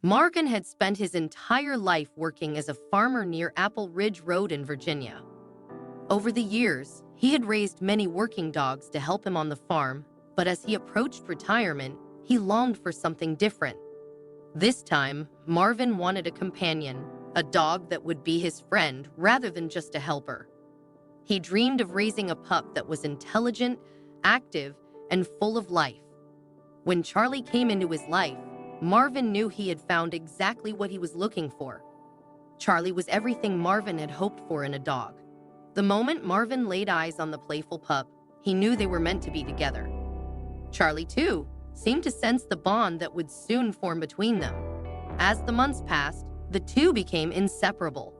Marvin had spent his entire life working as a farmer near Apple Ridge Road in Virginia. Over the years, he had raised many working dogs to help him on the farm, but as he approached retirement, he longed for something different. This time, Marvin wanted a companion, a dog that would be his friend rather than just a helper. He dreamed of raising a pup that was intelligent, active, and full of life. When Charlie came into his life, Marvin knew he had found exactly what he was looking for. Charlie was everything Marvin had hoped for in a dog. The moment Marvin laid eyes on the playful pup, he knew they were meant to be together. Charlie, too, seemed to sense the bond that would soon form between them. As the months passed, the two became inseparable.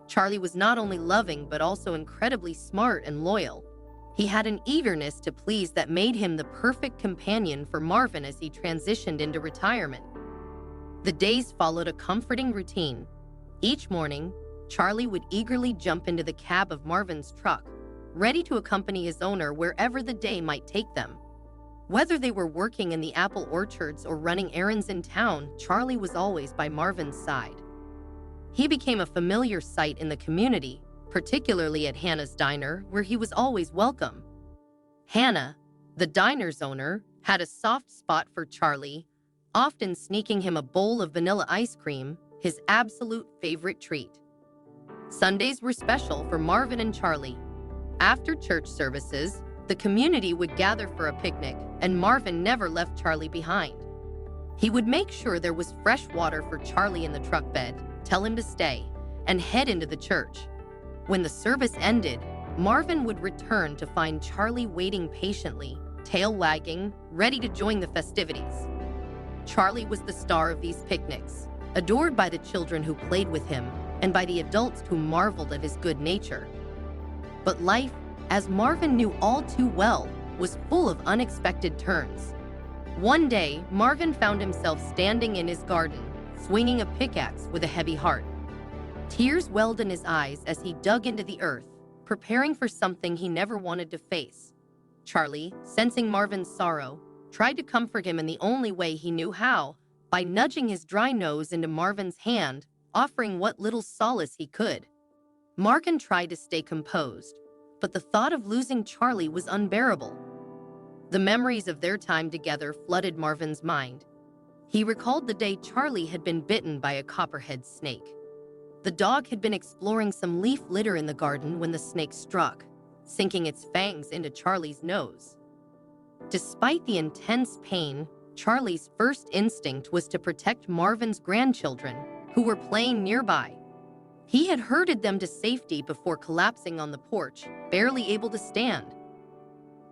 Charlie was not only loving but also incredibly smart and loyal. He had an eagerness to please that made him the perfect companion for Marvin as he transitioned into retirement. The days followed a comforting routine. Each morning, Charlie would eagerly jump into the cab of Marvin's truck, ready to accompany his owner wherever the day might take them. Whether they were working in the apple orchards or running errands in town, Charlie was always by Marvin's side. He became a familiar sight in the community, particularly at Hannah's Diner, where he was always welcome. Hannah, the diner's owner, had a soft spot for Charlie, often sneaking him a bowl of vanilla ice cream, his absolute favorite treat. Sundays were special for Marvin and Charlie. After church services, the community would gather for a picnic, and Marvin never left Charlie behind. He would make sure there was fresh water for Charlie in the truck bed, tell him to stay, and head into the church. When the service ended, Marvin would return to find Charlie waiting patiently, tail wagging, ready to join the festivities. Charlie was the star of these picnics, adored by the children who played with him and by the adults who marveled at his good nature. But life, as Marvin knew all too well, was full of unexpected turns. One day, Marvin found himself standing in his garden, swinging a pickaxe with a heavy heart. Tears welled in his eyes as he dug into the earth, preparing for something he never wanted to face. Charlie, sensing Marvin's sorrow, tried to comfort him in the only way he knew how, by nudging his dry nose into Marvin's hand, offering what little solace he could. Marvin tried to stay composed, but the thought of losing Charlie was unbearable. The memories of their time together flooded Marvin's mind. He recalled the day Charlie had been bitten by a copperhead snake. The dog had been exploring some leaf litter in the garden when the snake struck, sinking its fangs into Charlie's nose. Despite the intense pain, Charlie's first instinct was to protect Marvin's grandchildren, who were playing nearby. He had herded them to safety before collapsing on the porch, barely able to stand.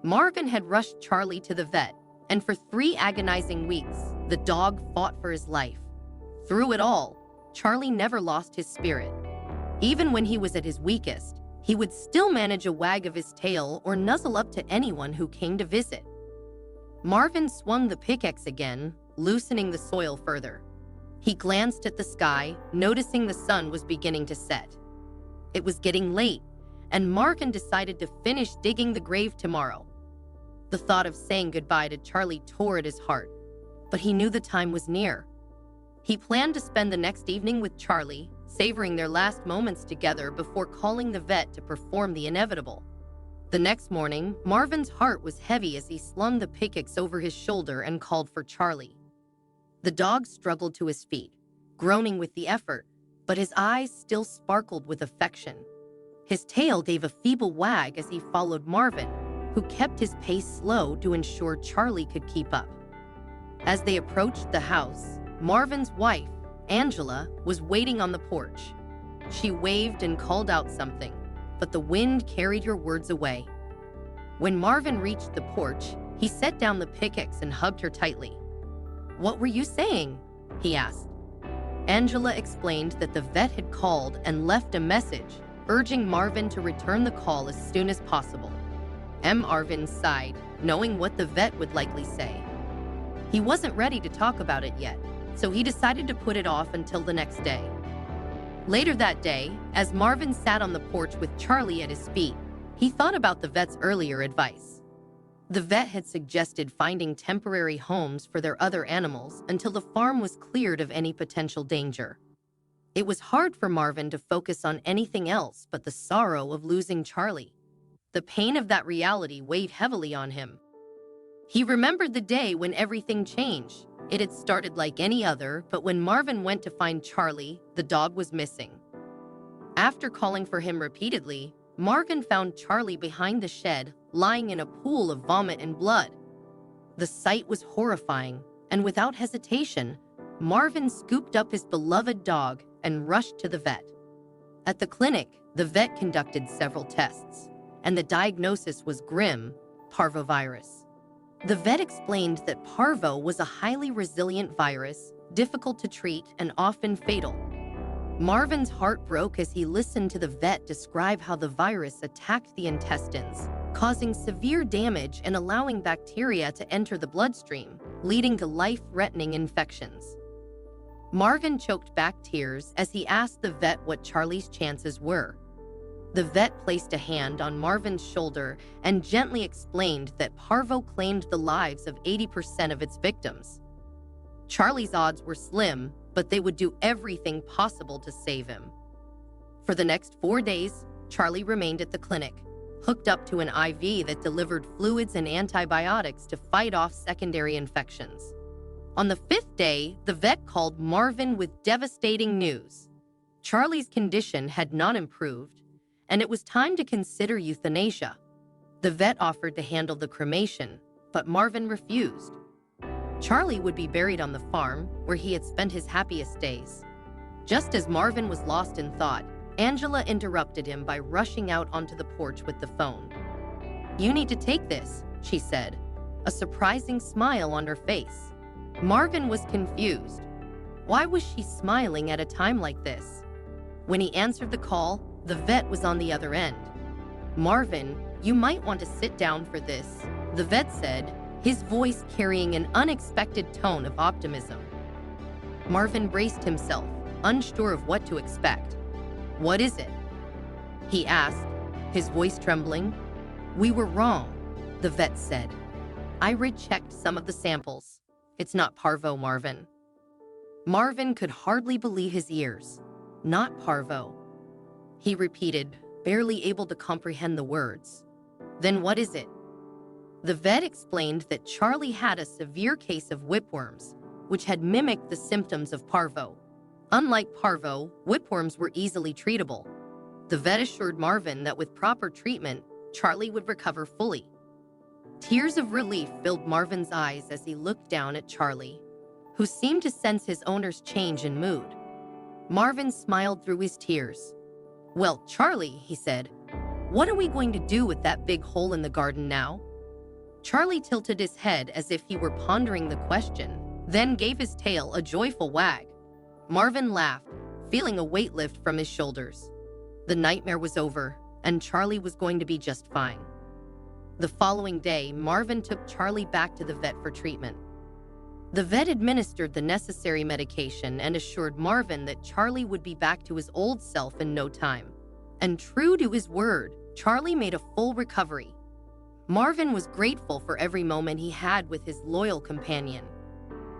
Marvin had rushed Charlie to the vet, and for 3 agonizing weeks, the dog fought for his life. Through it all, Charlie never lost his spirit. Even when he was at his weakest, he would still manage a wag of his tail or nuzzle up to anyone who came to visit. Marvin swung the pickaxe again, loosening the soil further. He glanced at the sky, noticing the sun was beginning to set. It was getting late, and Marvin decided to finish digging the grave tomorrow. The thought of saying goodbye to Charlie tore at his heart, but he knew the time was near. He planned to spend the next evening with Charlie, savoring their last moments together before calling the vet to perform the inevitable. The next morning, Marvin's heart was heavy as he slung the pickaxe over his shoulder and called for Charlie. The dog struggled to his feet, groaning with the effort, but his eyes still sparkled with affection. His tail gave a feeble wag as he followed Marvin, who kept his pace slow to ensure Charlie could keep up. As they approached the house, Marvin's wife, Angela, was waiting on the porch. She waved and called out something, but the wind carried her words away. When Marvin reached the porch, he set down the pickaxe and hugged her tightly. "What were you saying?" he asked. Angela explained that the vet had called and left a message, urging Marvin to return the call as soon as possible. Marvin sighed, knowing what the vet would likely say. He wasn't ready to talk about it yet, so he decided to put it off until the next day. Later that day, as Marvin sat on the porch with Charlie at his feet, he thought about the vet's earlier advice. The vet had suggested finding temporary homes for their other animals until the farm was cleared of any potential danger. It was hard for Marvin to focus on anything else but the sorrow of losing Charlie. The pain of that reality weighed heavily on him. He remembered the day when everything changed. It had started like any other, but when Marvin went to find Charlie, the dog was missing. After calling for him repeatedly, Marvin found Charlie behind the shed, lying in a pool of vomit and blood. The sight was horrifying, and without hesitation, Marvin scooped up his beloved dog and rushed to the vet. At the clinic, the vet conducted several tests, and the diagnosis was grim: parvovirus. The vet explained that parvo was a highly resilient virus, difficult to treat and often fatal. Marvin's heart broke as he listened to the vet describe how the virus attacked the intestines, causing severe damage and allowing bacteria to enter the bloodstream, leading to life-threatening infections. Marvin choked back tears as he asked the vet what Charlie's chances were. The vet placed a hand on Marvin's shoulder and gently explained that parvo claimed the lives of 80% of its victims. Charlie's odds were slim, but they would do everything possible to save him. For the next 4 days, Charlie remained at the clinic, hooked up to an IV that delivered fluids and antibiotics to fight off secondary infections. On the 5th day, the vet called Marvin with devastating news. Charlie's condition had not improved, and it was time to consider euthanasia. The vet offered to handle the cremation, but Marvin refused. Charlie would be buried on the farm, where he had spent his happiest days. Just as Marvin was lost in thought, Angela interrupted him by rushing out onto the porch with the phone. "You need to take this," she said, a surprising smile on her face. Marvin was confused. Why was she smiling at a time like this? When he answered the call, the vet was on the other end. "Marvin, you might want to sit down for this," the vet said, his voice carrying an unexpected tone of optimism. Marvin braced himself, unsure of what to expect. "What is it?" he asked, his voice trembling. "We were wrong," the vet said. "I rechecked some of the samples. It's not parvo, Marvin." Marvin could hardly believe his ears. "Not parvo," he repeated, barely able to comprehend the words. "Then what is it?" The vet explained that Charlie had a severe case of whipworms, which had mimicked the symptoms of parvo. Unlike parvo, whipworms were easily treatable. The vet assured Marvin that with proper treatment, Charlie would recover fully. Tears of relief filled Marvin's eyes as he looked down at Charlie, who seemed to sense his owner's change in mood. Marvin smiled through his tears. "Well, Charlie," he said, "what are we going to do with that big hole in the garden now?" Charlie tilted his head as if he were pondering the question, then gave his tail a joyful wag. Marvin laughed, feeling a weight lift from his shoulders. The nightmare was over, and Charlie was going to be just fine. The following day, Marvin took Charlie back to the vet for treatment. The vet administered the necessary medication and assured Marvin that Charlie would be back to his old self in no time. And true to his word, Charlie made a full recovery. Marvin was grateful for every moment he had with his loyal companion.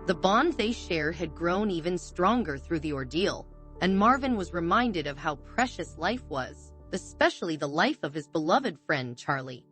The bond they shared had grown even stronger through the ordeal, and Marvin was reminded of how precious life was, especially the life of his beloved friend Charlie.